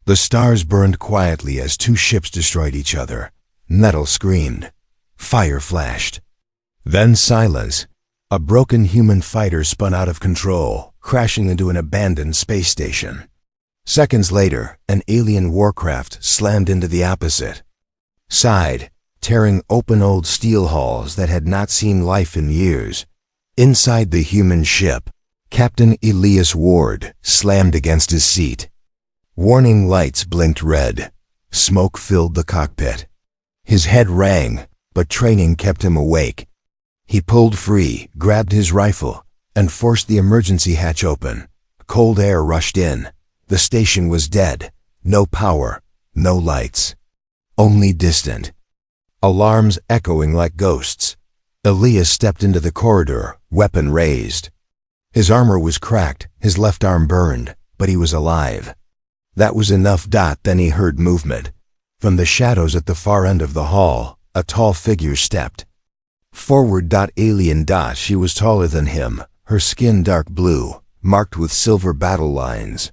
The stars burned quietly as two ships destroyed each other. Metal screamed. Fire flashed. Then silence. A broken human fighter spun out of control, crashing into an abandoned space station. Seconds later, an alien warcraft slammed into the opposite side, tearing open old steel hulls that had not seen life in years. Inside the human ship, Captain Elias Ward slammed against his seat. Warning lights blinked red. Smoke filled the cockpit. His head rang, but training kept him awake. He pulled free, grabbed his rifle, and forced the emergency hatch open. Cold air rushed in. The station was dead. No power, no lights. Only distant alarms echoing like ghosts. Elias stepped into the corridor, weapon raised. His armor was cracked, his left arm burned, but he was alive. That was enough. Then he heard movement. From the shadows at the far end of the hall, a tall figure stepped forward. Alien. She was taller than him, her skin dark blue, marked with silver battle lines.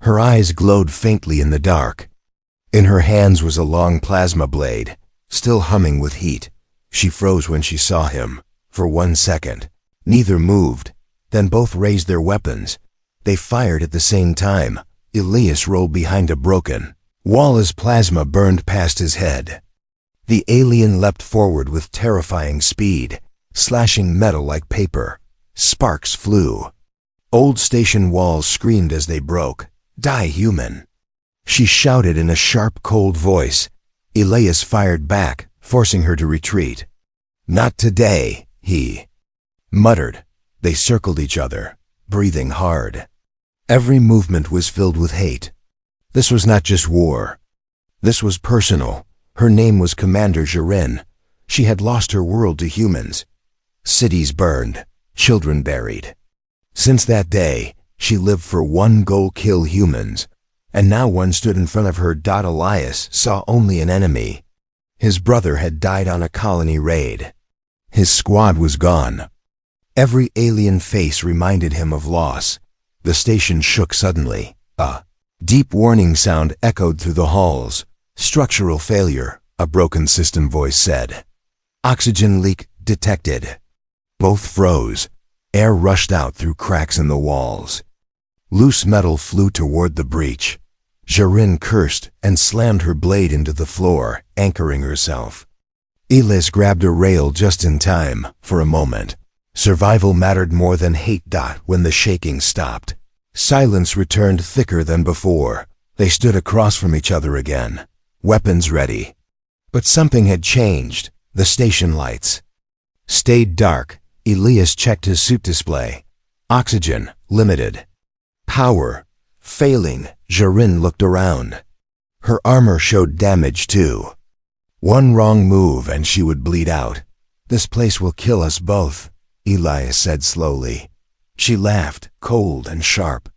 Her eyes glowed faintly in the dark. In her hands was a long plasma blade, still humming with heat. She froze when she saw him. For 1 second. Neither moved. Then both raised their weapons. They fired at the same time. Elias rolled behind a broken wall as plasma burned past his head. The alien leapt forward with terrifying speed, slashing metal like paper. Sparks flew. Old station walls screamed as they broke. Die, human! She shouted in a sharp, cold voice. Elias fired back, forcing her to retreat. Not today, he muttered. They circled each other, breathing hard. Every movement was filled with hate. This was not just war. This was personal. Her name was Commander Jarin. She had lost her world to humans. Cities burned, children buried. Since that day, she lived for one goal: kill humans. And now one stood in front of her. Elias saw only an enemy. His brother had died on a colony raid. His squad was gone. Every alien face reminded him of loss. The station shook suddenly. A deep warning sound echoed through the halls. Structural failure, a broken system voice said. Oxygen leak detected. Both froze. Air rushed out through cracks in the walls. Loose metal flew toward the breach. Jarin cursed and slammed her blade into the floor, anchoring herself. Elias grabbed a rail just in time. For a moment, survival mattered more than hate. When the shaking stopped, silence returned thicker than before. They stood across from each other again, weapons ready. But something had changed. The station lights stayed dark. Elias checked his suit display. Oxygen, limited. Power, failing. Jarin looked around. Her armor showed damage too. One wrong move and she would bleed out. This place will kill us both, Elias said slowly. She laughed, cold and sharp.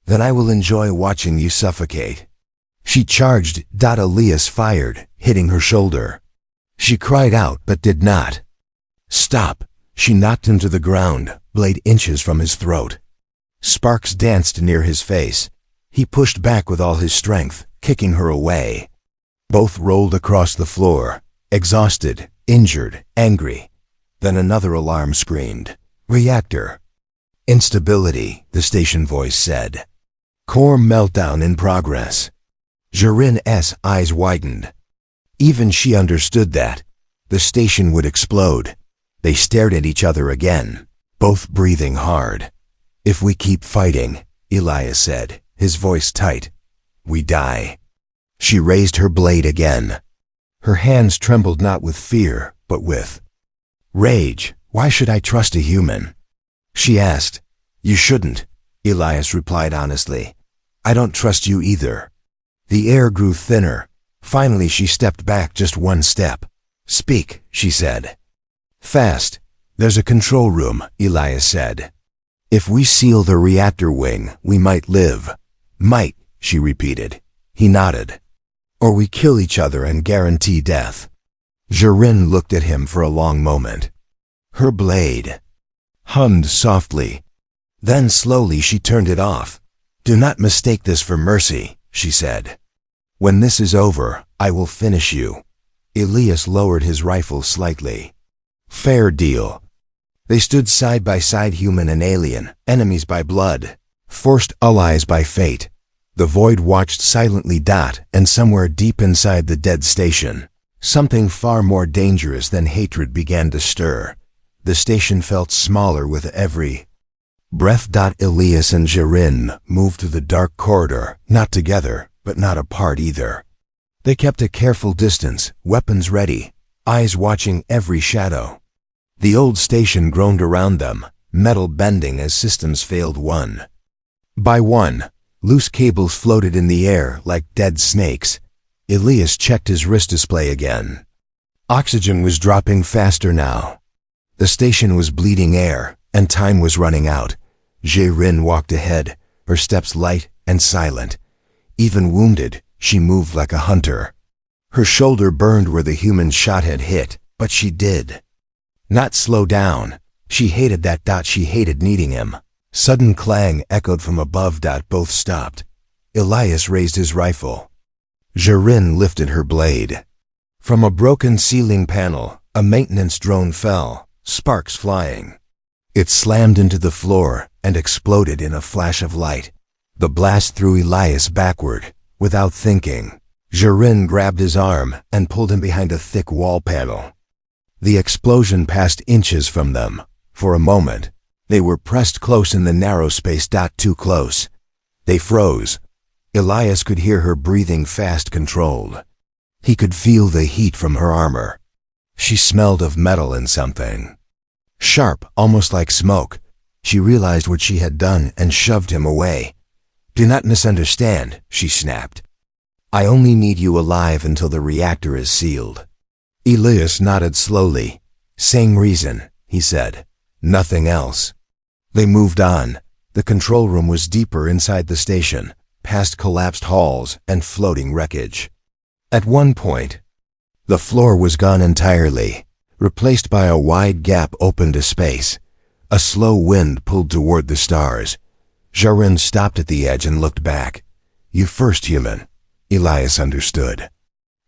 Then I will enjoy watching you suffocate. She charged. Elias fired, hitting her shoulder. She cried out but did not stop. She knocked him to the ground, blade inches from his throat. Sparks danced near his face. He pushed back with all his strength, kicking her away. Both rolled across the floor, exhausted, injured, angry. Then another alarm screamed. Reactor. Instability, the station voice said. Core meltdown in progress. Jarin's eyes widened. Even she understood that. The station would explode. They stared at each other again, both breathing hard. If we keep fighting, Elias said, his voice tight, we die. She raised her blade again. Her hands trembled not with fear, but with rage. Why should I trust a human? She asked. You shouldn't, Elias replied honestly. I don't trust you either. The air grew thinner. Finally she stepped back just one step. Speak, she said. Fast. There's a control room, Elias said. If we seal the reactor wing, we might live. Might, she repeated. He nodded. Or we kill each other and guarantee death. Jarin looked at him for a long moment. Her blade hummed softly. Then slowly she turned it off. Do not mistake this for mercy, she said. "When this is over, I will finish you." Elias lowered his rifle slightly. "Fair deal." They stood side by side, human and alien, enemies by blood, forced allies by fate. The void watched silently. And somewhere deep inside the dead station, something far more dangerous than hatred began to stir. The station felt smaller with every breath. Elias and Jarin moved through the dark corridor, not together, but not apart either. They kept a careful distance, weapons ready, eyes watching every shadow. The old station groaned around them, metal bending as systems failed one by one. Loose cables floated in the air like dead snakes. Elias checked his wrist display again. Oxygen was dropping faster now. The station was bleeding air, and time was running out. Jarin walked ahead, her steps light and silent. Even wounded, she moved like a hunter. Her shoulder burned where the human shot had hit, but she did not slow down. She hated that. She hated needing him. Sudden clang echoed from above. Both stopped. Elias raised his rifle. Jarin lifted her blade. From a broken ceiling panel, a maintenance drone fell, sparks flying. It slammed into the floor and exploded in a flash of light. The blast threw Elias backward. Without thinking, Jarin grabbed his arm and pulled him behind a thick wall panel. The explosion passed inches from them. For a moment, they were pressed close in the narrow space. Too close. They froze. Elias could hear her breathing fast, controlled. He could feel the heat from her armor. She smelled of metal and something sharp, almost like smoke. She realized what she had done and shoved him away. "Do not misunderstand," she snapped. "I only need you alive until the reactor is sealed." Elias nodded slowly. "Same reason," he said. "Nothing else." They moved on. The control room was deeper inside the station, past collapsed halls and floating wreckage. At one point, the floor was gone entirely, replaced by a wide gap open to space. A slow wind pulled toward the stars. Jarin stopped at the edge and looked back. "You first, human." Elias understood.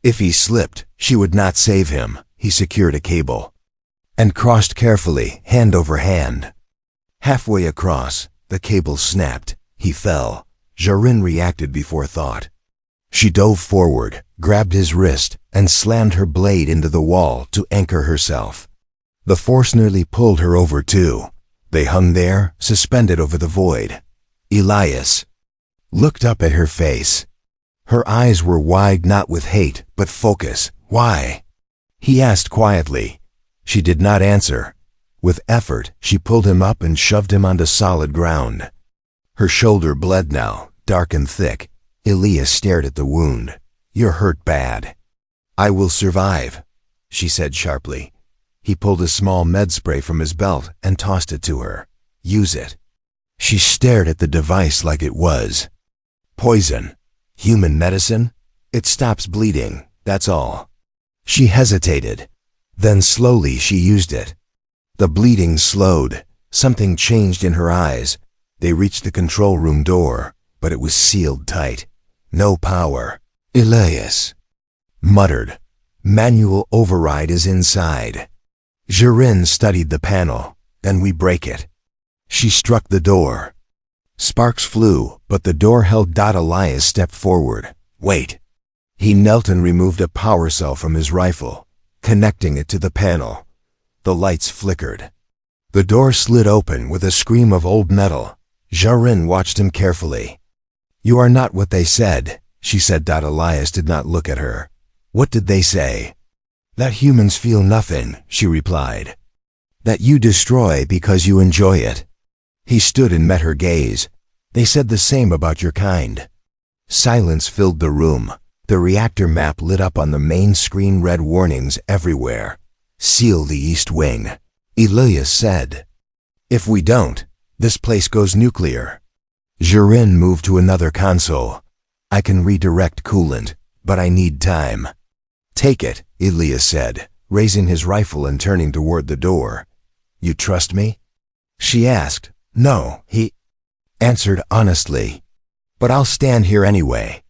If he slipped, she would not save him. He secured a cable and crossed carefully, hand over hand. Halfway across, the cable snapped. He fell. Jarin reacted before thought. She dove forward, grabbed his wrist, and slammed her blade into the wall to anchor herself. The force nearly pulled her over too. They hung there, suspended over the void. Elias looked up at her face. Her eyes were wide, not with hate, but focus. "Why?" he asked quietly. She did not answer. With effort, she pulled him up and shoved him onto solid ground. Her shoulder bled now, dark and thick. Elias stared at the wound. "You're hurt bad." "I will survive," she said sharply. He pulled a small med spray from his belt and tossed it to her. "Use it." She stared at the device like it was poison. "Human medicine? It stops bleeding, that's all." She hesitated. Then slowly she used it. The bleeding slowed. Something changed in her eyes. They reached the control room door, but it was sealed tight. No power. Elias muttered, "Manual override is inside." Jarin studied the panel. "Then we break it." She struck the door. Sparks flew, but the door held. Elias stepped forward. "Wait." He knelt and removed a power cell from his rifle, connecting it to the panel. The lights flickered. The door slid open with a scream of old metal. Jarin watched him carefully. "You are not what they said," she said. Elias did not look at her. "What did they say?" "That humans feel nothing," she replied. "That you destroy because you enjoy it." He stood and met her gaze. "They said the same about your kind." Silence filled the room. The reactor map lit up on the main screen, red warnings everywhere. "Seal the East Wing," Elias said. "If we don't, this place goes nuclear." Jarin moved to another console. "I can redirect coolant, but I need time." "Take it," Elias said, raising his rifle and turning toward the door. "You trust me?" She asked. "No," he answered honestly. "But I'll stand here anyway."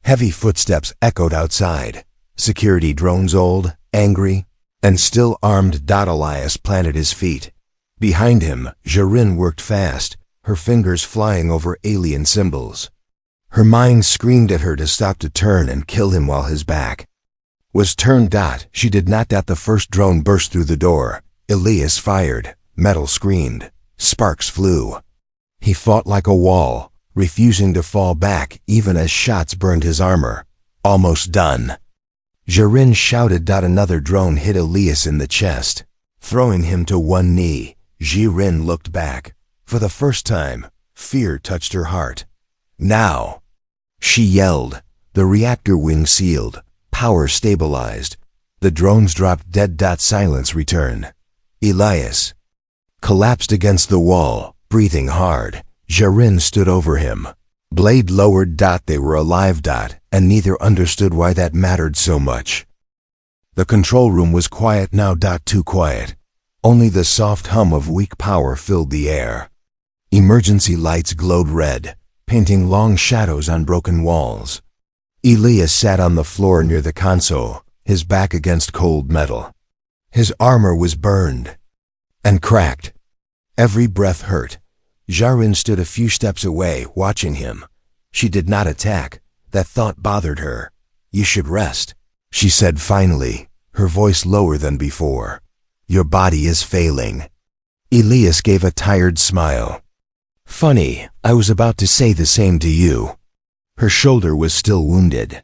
Heavy footsteps echoed outside. Security drones, old, angry, and still armed. Elias planted his feet. Behind him, Jarin worked fast, her fingers flying over alien symbols. Her mind screamed at her to stop, to turn and kill him while his back was turned. She did not. The first drone burst through the door. Elias fired. Metal screamed. Sparks flew. He fought like a wall, refusing to fall back even as shots burned his armor. Almost done. Jarin shouted. Another drone hit Elias in the chest, throwing him to one knee. Jarin looked back. For the first time, fear touched her heart. Now! She yelled. The reactor wing sealed. Power stabilized. The drones dropped dead. Silence returned. Elias collapsed against the wall, breathing hard. Jarin stood over him. Blade lowered. They were alive. And neither understood why that mattered so much. The control room was quiet now. Too quiet. Only the soft hum of weak power filled the air. Emergency lights glowed red, painting long shadows on broken walls. Elias sat on the floor near the console, his back against cold metal. His armor was burned and cracked. Every breath hurt. Jarin stood a few steps away, watching him. She did not attack. That thought bothered her. "You should rest," she said finally, her voice lower than before. "Your body is failing." Elias gave a tired smile. "Funny, I was about to say the same to you." Her shoulder was still wounded.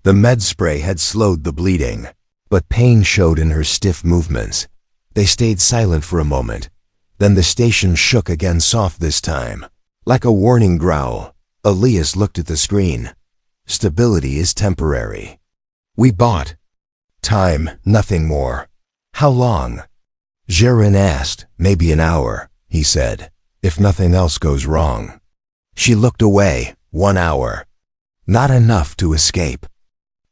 The med spray had slowed the bleeding, but pain showed in her stiff movements. They stayed silent for a moment. Then the station shook again, soft this time, like a warning growl. Elias looked at the screen. "Stability is temporary. We bought time, nothing more." "How long?" Jarin asked. "Maybe an hour," he said, "if nothing else goes wrong." She looked away. 1 hour. Not enough to escape.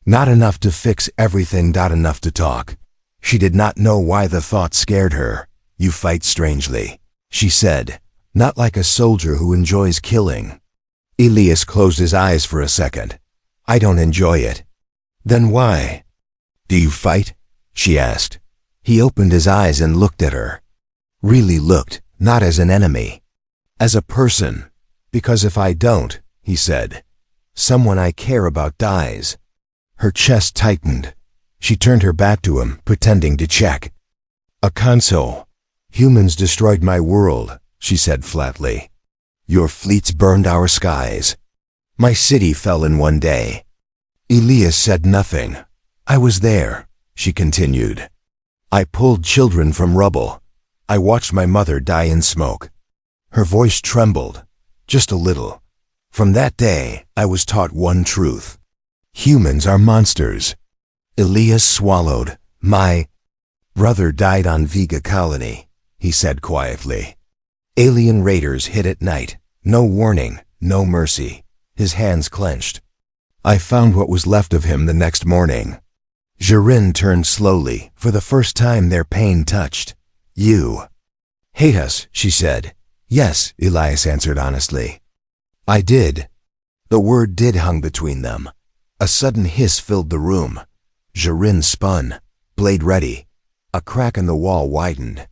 Not enough to fix everything. Not enough to talk. She did not know why the thought scared her. "You fight strangely," she said, "not like a soldier who enjoys killing." Elias closed his eyes for a second. "I don't enjoy it." "Then why?" "Do you fight?" she asked. He opened his eyes and looked at her. Really looked, not as an enemy. As a person. "Because if I don't," he said, "someone I care about dies." Her chest tightened. She turned her back to him, pretending to check a console. "Humans destroyed my world," she said flatly. "Your fleets burned our skies. My city fell in one day." Elias said nothing. "I was there," she continued. "I pulled children from rubble. I watched my mother die in smoke." Her voice trembled, just a little. "From that day, I was taught one truth. Humans are monsters." Elias swallowed. "My brother died on Vega Colony," he said quietly. "Alien raiders hit at night. No warning, no mercy." His hands clenched. "I found what was left of him the next morning." Jarin turned slowly. For the first time their pain touched. "You hate us," she said. "Yes," Elias answered honestly. "I did." The word "did" hung between them. A sudden hiss filled the room. Jarin spun, blade ready. A crack in the wall widened.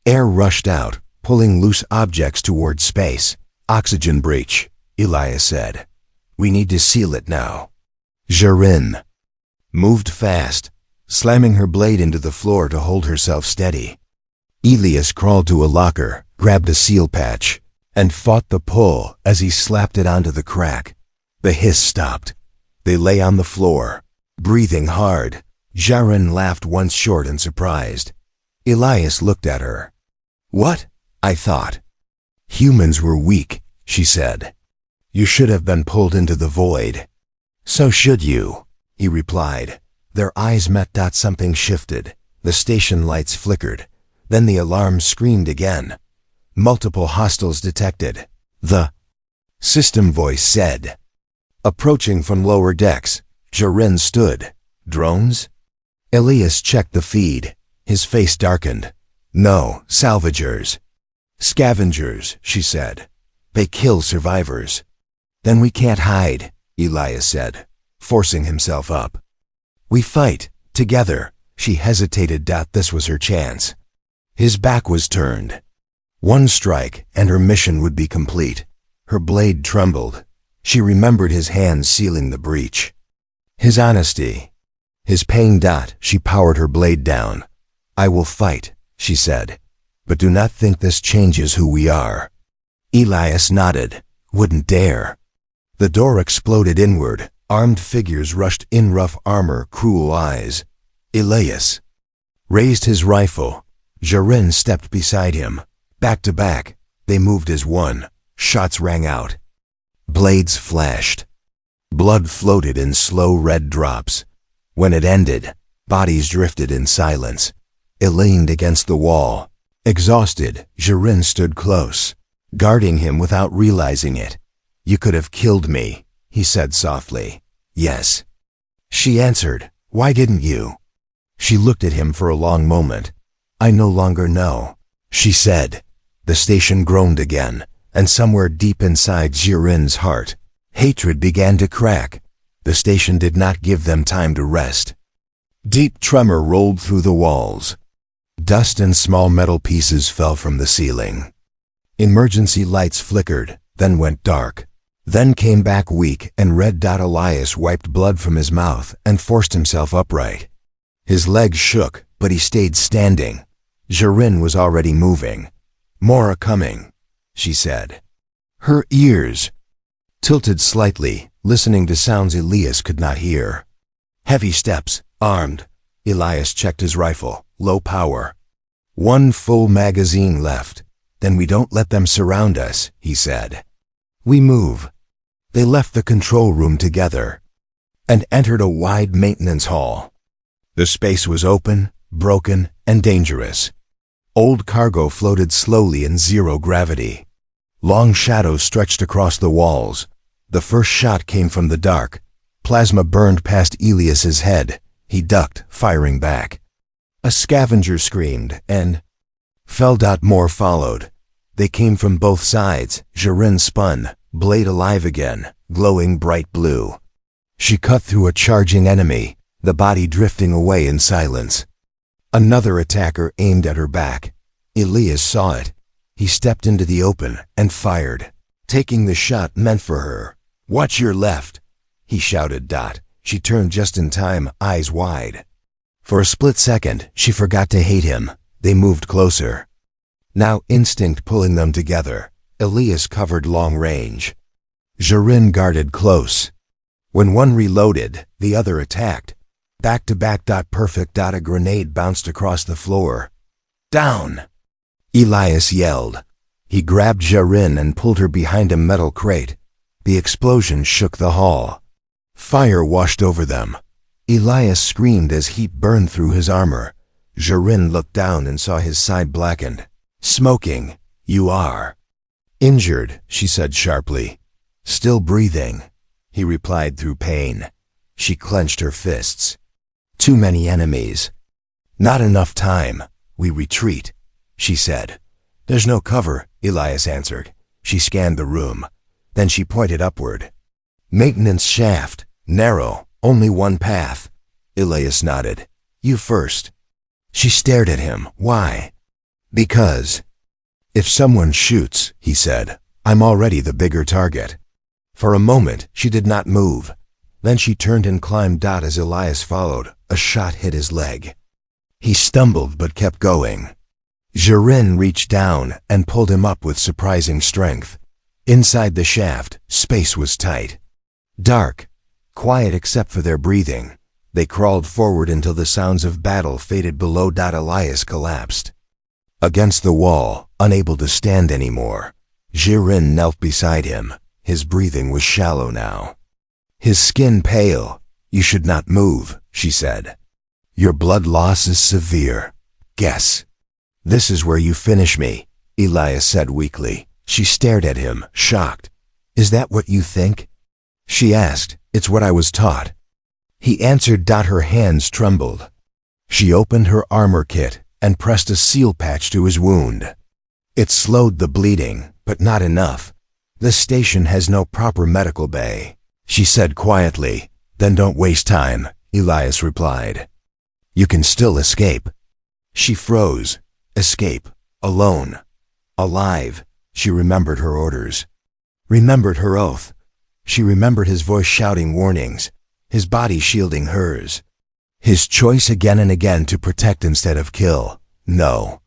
Air rushed out, pulling loose objects toward space. "Oxygen breach," Elias said. "We need to seal it now." Jarin moved fast, slamming her blade into the floor to hold herself steady. Elias crawled to a locker, grabbed a seal patch, and fought the pull as he slapped it onto the crack. The hiss stopped. They lay on the floor, breathing hard. Jarin laughed once, short and surprised. Elias looked at her. "What?" "I thought humans were weak," she said. "You should have been pulled into the void." "So should you," he replied. Their eyes met. Something shifted. The station lights flickered. Then the alarm screamed again. "Multiple hostiles detected," the system voice said. Approaching from lower decks, Jarin stood. "Drones?" Elias checked the feed. His face darkened. "No, salvagers." "Scavengers," she said. "They kill survivors." "Then we can't hide," Elias said. forcing himself up. We fight, together. She hesitated. This was her chance. His back was turned. One strike, and her mission would be complete. Her blade trembled. She remembered his hands sealing the breach. His honesty. His pain. She powered her blade down. I will fight, she said. But do not think this changes who we are. Elias nodded. Wouldn't dare. The door exploded inward. Armed figures rushed in, rough armor, cruel eyes. Elias raised his rifle. Jarin stepped beside him. Back to back, they moved as one. Shots rang out. Blades flashed. Blood floated in slow red drops. When it ended, bodies drifted in silence. It leaned against the wall. Exhausted, Jarin stood close, guarding him without realizing it. You could have killed me, he said softly. Yes. She answered, why didn't you? She looked at him for a long moment. I no longer know, she said. The station groaned again, and somewhere deep inside Jarin's heart, hatred began to crack. The station did not give them time to rest. Deep tremor rolled through the walls. Dust and small metal pieces fell from the ceiling. Emergency lights flickered, then went dark. Then came back weak and red. Elias wiped blood from his mouth and forced himself upright. His legs shook, but he stayed standing. Jarin was already moving. More are coming, she said. Her ears tilted slightly, listening to sounds Elias could not hear. Heavy steps, armed. Elias checked his rifle, low power. One full magazine left. Then we don't let them surround us, he said. We move. They left the control room together and entered a wide maintenance hall. The space was open, broken, and dangerous. Old cargo floated slowly in zero gravity. Long shadows stretched across the walls. The first shot came from the dark. Plasma burned past Elias's head. He ducked, firing back. A scavenger screamed and fell. More followed. They came from both sides. Jarin spun, blade alive again, glowing bright blue. She cut through a charging enemy, the body drifting away in silence. Another attacker aimed at her back. Elias saw it. He stepped into the open and fired, taking the shot meant for her. Watch your left, he shouted. She turned just in time, eyes wide. For a split second, she forgot to hate him. They moved closer. Now instinct pulling them together. Elias covered long range. Jarin guarded close. When one reloaded, the other attacked. Back to back. Perfect. A grenade bounced across the floor. Down! Elias yelled. He grabbed Jarin and pulled her behind a metal crate. The explosion shook the hall. Fire washed over them. Elias screamed as heat burned through his armor. Jarin looked down and saw his side blackened. Smoking. You are injured, she said sharply. Still breathing, he replied through pain. She clenched her fists. Too many enemies. Not enough time. We retreat, she said. There's no cover, Elias answered. She scanned the room. Then she pointed upward. Maintenance shaft. Narrow. Only one path. Elias nodded. You first. She stared at him. Why? Because if someone shoots, he said, I'm already the bigger target. For a moment, she did not move. Then she turned and climbed. As Elias followed, a shot hit his leg. He stumbled but kept going. Jarin reached down and pulled him up with surprising strength. Inside the shaft, space was tight. Dark, quiet except for their breathing. They crawled forward until the sounds of battle faded below. Elias collapsed against the wall, unable to stand anymore. Jarin knelt beside him. His breathing was shallow now. His skin pale. You should not move, she said. Your blood loss is severe. Guess. This is where you finish me, Elias said weakly. She stared at him, shocked. Is that what you think? She asked. It's what I was taught. He answered. Her hands trembled. She opened her armor kit and pressed a seal patch to his wound. It slowed the bleeding, but not enough. The station has no proper medical bay, she said quietly. Then don't waste time, Elias replied. You can still escape. She froze. Escape. Alone. Alive. She remembered her orders. Remembered her oath. She remembered his voice shouting warnings, his body shielding hers. His choice again and again to protect instead of kill. No.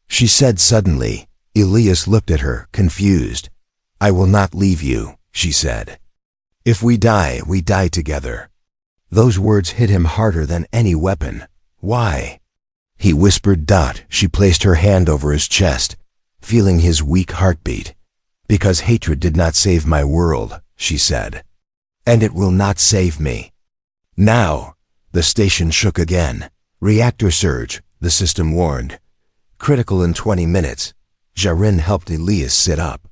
She said suddenly. Elias looked at her, confused. I will not leave you, she said. If we die together. Those words hit him harder than any weapon. Why? He whispered. She placed her hand over his chest, feeling his weak heartbeat. Because hatred did not save my world, she said. And it will not save me. Now. The station shook again. Reactor surge, the system warned. Critical in 20 minutes. Jarin helped Elias sit up.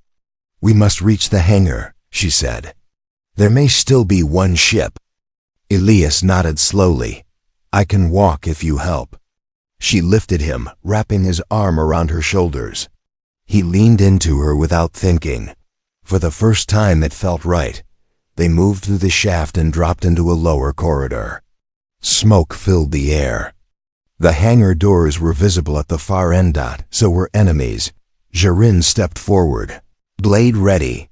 We must reach the hangar, she said. There may still be one ship. Elias nodded slowly. I can walk if you help. She lifted him, wrapping his arm around her shoulders. He leaned into her without thinking. For the first time it felt right. They moved through the shaft and dropped into a lower corridor. Smoke filled the air. The hangar doors were visible at the far end. So were enemies. Jarin stepped forward. Blade ready.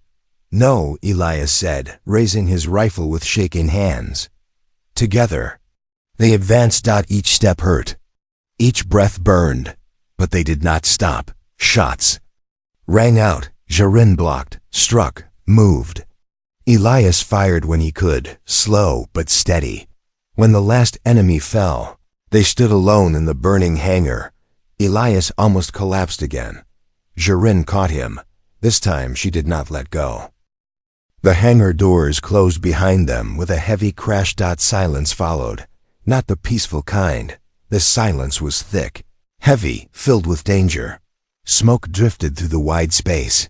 No, Elias said, raising his rifle with shaking hands. Together. They advanced. Each step hurt. Each breath burned. But they did not stop. Shots rang out. Jarin blocked, struck, moved. Elias fired when he could, slow but steady. When the last enemy fell, they stood alone in the burning hangar. Elias almost collapsed again. Jarin caught him. This time she did not let go. The hangar doors closed behind them with a heavy crash. Silence followed. Not the peaceful kind. The silence was thick, heavy, filled with danger. Smoke drifted through the wide space.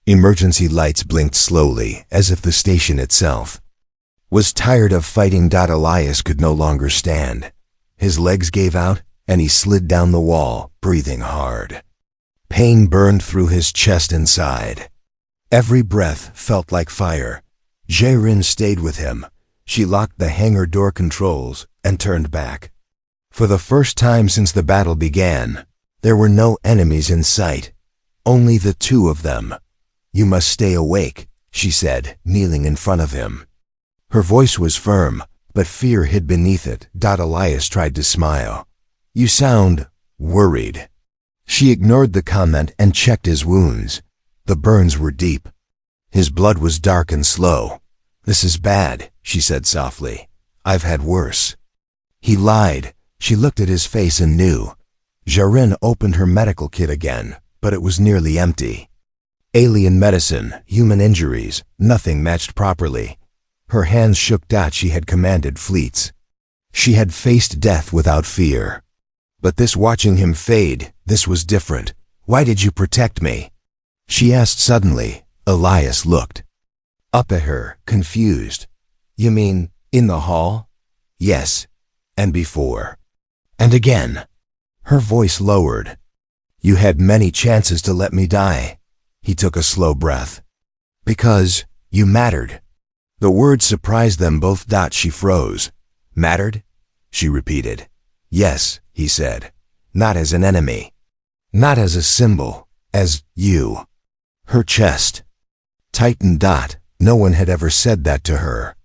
Emergency lights blinked slowly, as if the station itself was tired of fighting. Elias could no longer stand. His legs gave out, and he slid down the wall, breathing hard. Pain burned through his chest and side. Every breath felt like fire. Jarin stayed with him. She locked the hangar door controls and turned back. For the first time since the battle began, there were no enemies in sight. Only the two of them. You must stay awake, she said, kneeling in front of him. Her voice was firm, but fear hid beneath it. Elias tried to smile. You sound worried. She ignored the comment and checked his wounds. The burns were deep. His blood was dark and slow. This is bad, she said softly. I've had worse. He lied. She looked at his face and knew. Jarin opened her medical kit again, but it was nearly empty. Alien medicine, human injuries, nothing matched properly. Her hands shook. She had commanded fleets. She had faced death without fear. But this watching him fade, this was different. Why did you protect me? She asked suddenly. Elias looked up at her, confused. You mean, in the hall? Yes. And before. And again. Her voice lowered. You had many chances to let me die. He took a slow breath. Because you mattered. The words surprised them both. She froze. Mattered? She repeated. Yes, he said. Not as an enemy. Not as a symbol. As you. Her chest tightened. No one had ever said that to her.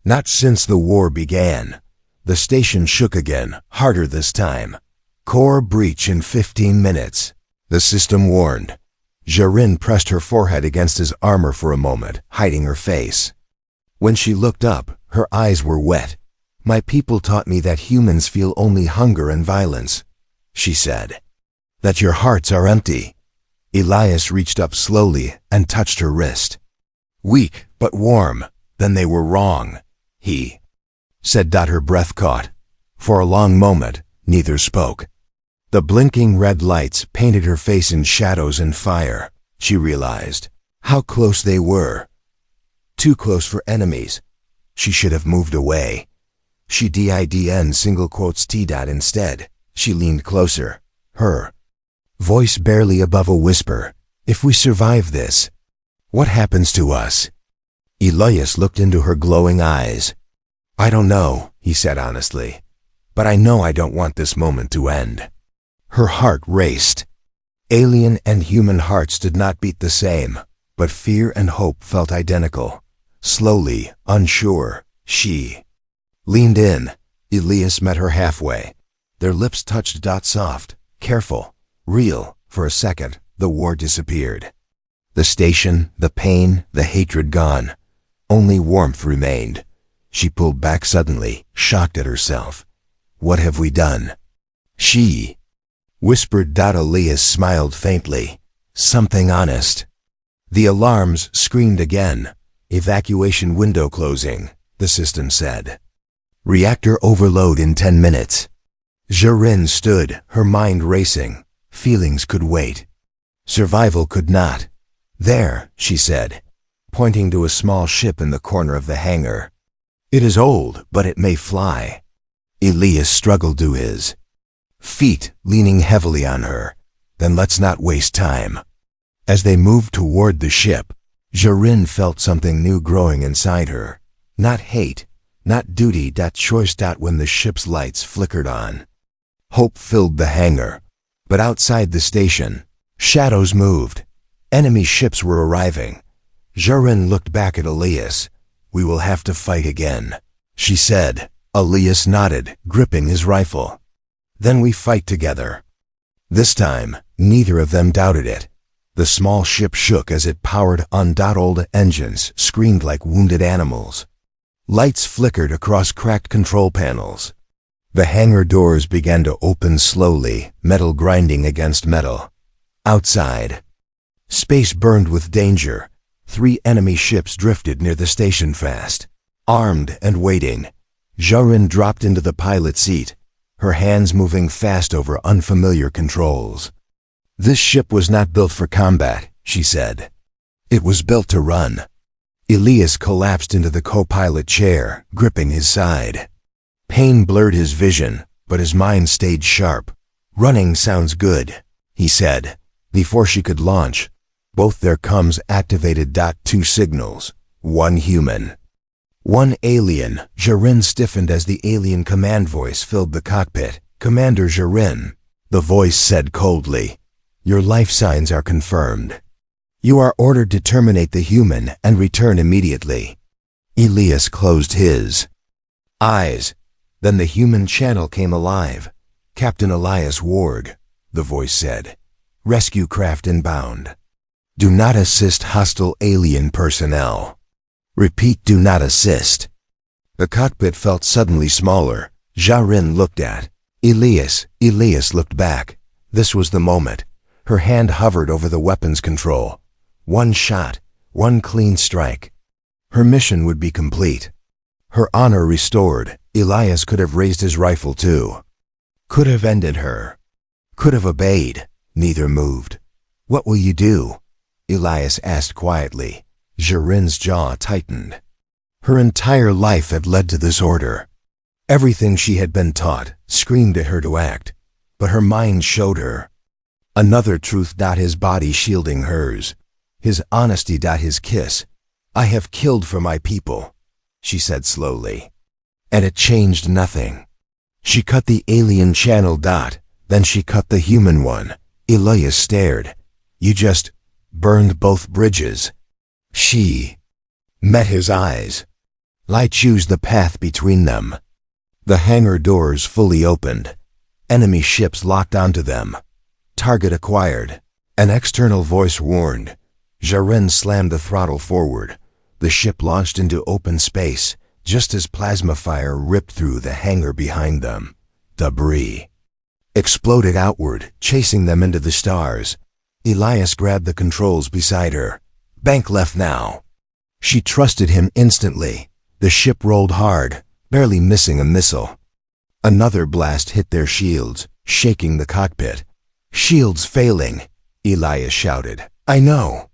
Not since the war began. The station shook again, harder this time. Core breach in 15 minutes. The system warned. Jarin pressed her forehead against his armor for a moment, hiding her face. When she looked up, her eyes were wet. My people taught me that humans feel only hunger and violence, she said. That your hearts are empty. Elias reached up slowly and touched her wrist. Weak, but warm. Then they were wrong. He said. Her breath caught. For a long moment, neither spoke. The blinking red lights painted her face in shadows and fire. She realized how close they were. Too close for enemies. She should have moved away. She didn single quotes T. Instead, she leaned closer. Her voice barely above a whisper. If we survive this, what happens to us? Elias looked into her glowing eyes. I don't know, he said honestly, but I know I don't want this moment to end. Her heart raced. Alien and human hearts did not beat the same, but fear and hope felt identical. Slowly, unsure, she leaned in. Elias met her halfway. Their lips touched. Soft, careful, real. For a second, the war disappeared. The station, the pain, the hatred gone. Only warmth remained. She pulled back suddenly, shocked at herself. What have we done? She whispered. Elias smiled faintly. Something honest. The alarms screamed again. Evacuation window closing, the system said. Reactor overload in 10 minutes. Jarin stood, her mind racing. Feelings could wait. Survival could not. There, she said, pointing to a small ship in the corner of the hangar. It is old, but it may fly. Elias struggled to his feet, leaning heavily on her. Then let's not waste time. As they moved toward the ship, Jarin felt something new growing inside her. Not hate, not duty. Choice. When the ship's lights flickered on, hope filled the hangar. But outside the station, shadows moved. Enemy ships were arriving. Jarin looked back at Elias. We will have to fight again, she said. Elias nodded, gripping his rifle. Then we fight together. This time, neither of them doubted it. The small ship shook as it powered on. Old engines screamed like wounded animals. Lights flickered across cracked control panels. The hangar doors began to open slowly, metal grinding against metal. Outside, space burned with danger. 3 enemy ships drifted near the station fast, armed and waiting. Jarin dropped into the pilot seat, her hands moving fast over unfamiliar controls. This ship was not built for combat, she said. It was built to run. Elias collapsed into the co-pilot chair, gripping his side. Pain blurred his vision, but his mind stayed sharp. Running sounds good, he said. Before she could launch, both their comms activated. 2 signals, 1 human, 1 alien. Jarin stiffened as the alien command voice filled the cockpit. Commander Jarin, the voice said coldly. Your life signs are confirmed. You are ordered to terminate the human and return immediately. Elias closed his eyes. Then the human channel came alive. Captain Elias Ward, the voice said. Rescue craft inbound. Do not assist hostile alien personnel. Repeat, do not assist. The cockpit felt suddenly smaller. Jarin looked at Elias. Elias looked back. This was the moment. Her hand hovered over the weapons control. 1 shot, 1 clean strike. Her mission would be complete. Her honor restored. Elias could have raised his rifle too. Could have ended her. Could have obeyed. Neither moved. What will you do? Elias asked quietly. Jarin's jaw tightened. Her entire life had led to this order. Everything she had been taught screamed at her to act, but her mind showed her another truth. His body shielding hers. His honesty. His kiss. I have killed for my people, she said slowly. And it changed nothing. She cut the alien channel. Then she cut the human one. Elias stared. You just burned both bridges. She met his eyes. I choose the path between them. The hangar doors fully opened. Enemy ships locked onto them. Target acquired. An external voice warned. Jarin slammed the throttle forward. The ship launched into open space, just as plasma fire ripped through the hangar behind them. Debris exploded outward, chasing them into the stars. Elias grabbed the controls beside her. Bank left now. She trusted him instantly. The ship rolled hard, barely missing a missile. Another blast hit their shields, shaking the cockpit. Shields failing, Elias shouted. I know,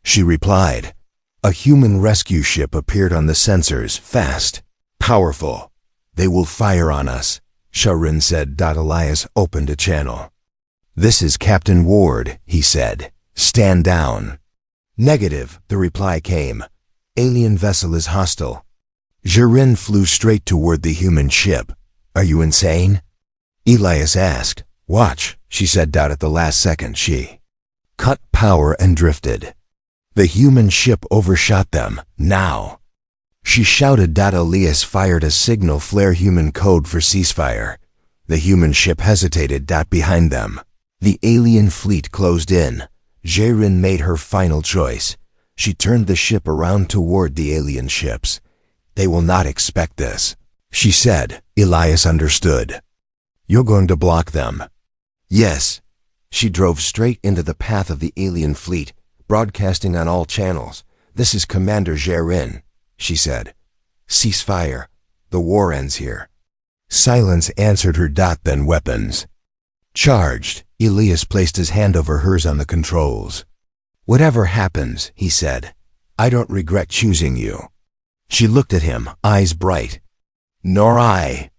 she replied. A human rescue ship appeared on the sensors, fast, powerful. They will fire on us, Jarin said. Elias opened a channel. This is Captain Ward, he said. Stand down. Negative, the reply came. Alien vessel is hostile. Jiren flew straight toward the human ship. Are you insane? Elias asked. Watch, she said. At the last second she cut power and drifted. The human ship overshot them. Now, she shouted. Elias fired a signal flare, human code for ceasefire. The human ship hesitated. Behind them, the alien fleet closed in. Jiren made her final choice. She turned the ship around toward the alien ships. They will not expect this, she said. Elias understood. You're going to block them? Yes. She drove straight into the path of the alien fleet, broadcasting on all channels. This is Commander Jiren, she said. Ceasefire. The war ends here. Silence answered her. Then weapons charged. Elias placed his hand over hers on the controls. Whatever happens, he said, I don't regret choosing you. She looked at him, eyes bright. Nor I.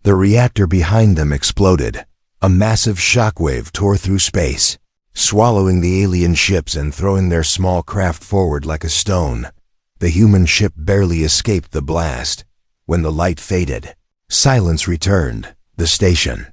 The reactor behind them exploded. A massive shockwave tore through space, swallowing the alien ships and throwing their small craft forward like a stone. The human ship barely escaped the blast. When the light faded, silence returned. The station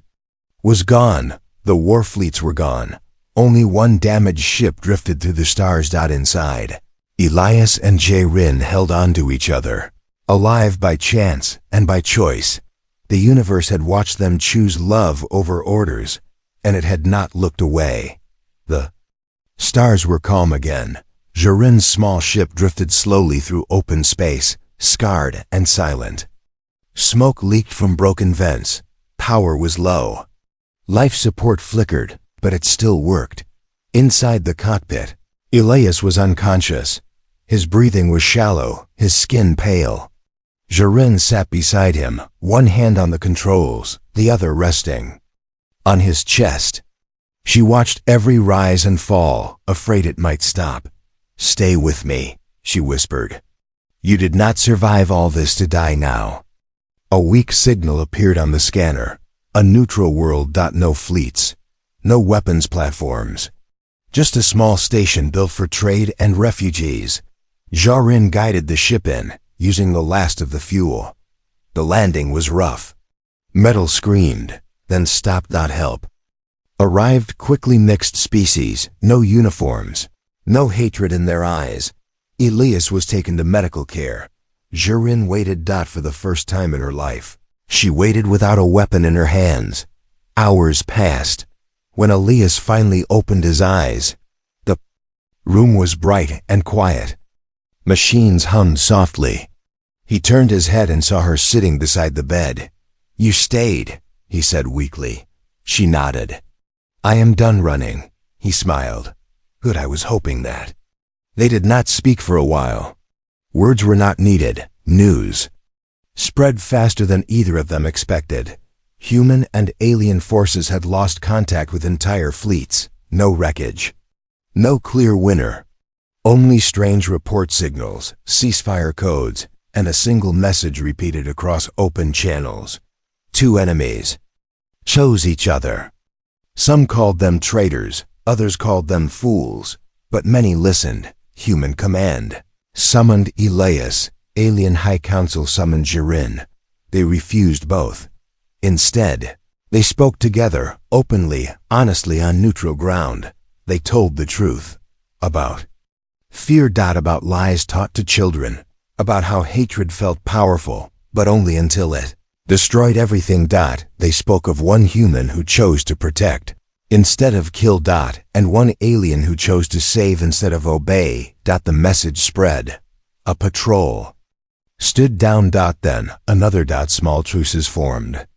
was gone. The war fleets were gone. Only one damaged ship drifted through the stars. Inside, Elias and Jiren held on to each other, alive by chance and by choice. The universe had watched them choose love over orders, and it had not looked away. The stars were calm again. Jiren's small ship drifted slowly through open space, scarred and silent. Smoke leaked from broken vents. Power was low. Life support flickered, but it still worked. Inside the cockpit, Elias was unconscious. His breathing was shallow, his skin pale. Jiren sat beside him, one hand on the controls, the other resting on his chest. She watched every rise and fall, afraid it might stop. Stay with me, she whispered. You did not survive all this to die now. A weak signal appeared on the scanner. A neutral world. No fleets, no weapons platforms. Just a small station built for trade and refugees. Jiren guided the ship in, using the last of the fuel. The landing was rough. Metal screamed, then stopped. Help arrived quickly. Mixed species, no uniforms, no hatred in their eyes. Elias was taken to medical care. Jiren waited. For the first time in her life, she waited without a weapon in her hands. Hours passed. When Elias finally opened his eyes, the room was bright and quiet. Machines hummed softly. He turned his head and saw her sitting beside the bed. You stayed, he said weakly. She nodded. I am done running, he smiled. Good, I was hoping that. They did not speak for a while. Words were not needed. News spread faster than either of them expected. Human and alien forces had lost contact with entire fleets. No wreckage. No clear winner. Only strange report signals, ceasefire codes, and a single message repeated across open channels. Two enemies chose each other. Some called them traitors, others called them fools, but many listened. Human command summoned Elias. Alien High Council summoned Jiren. They refused both. Instead, they spoke together, openly, honestly, on neutral ground. They told the truth. About fear. About lies taught to children. About how hatred felt powerful, but only until it destroyed everything. They spoke of one human who chose to protect instead of kill. And one alien who chose to save instead of obey. The message spread. A patrol stood down. Then another. Small truces formed.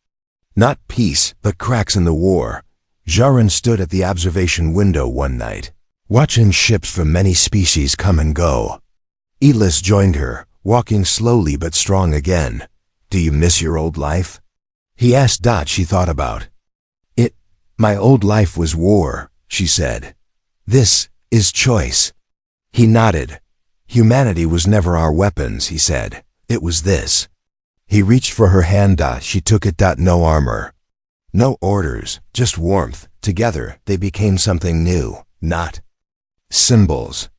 Not peace, but cracks in the war. Jiren stood at the observation window one night, watching ships from many species come and go. Elias joined her, walking slowly but strong again. Do you miss your old life? He asked. She thought about it. My old life was war, she said. This is choice. He nodded. Humanity was never our weapons, he said. It was this. He reached for her hand. She took it. No armor. No orders, just warmth. Together, they became something new. Not symbols,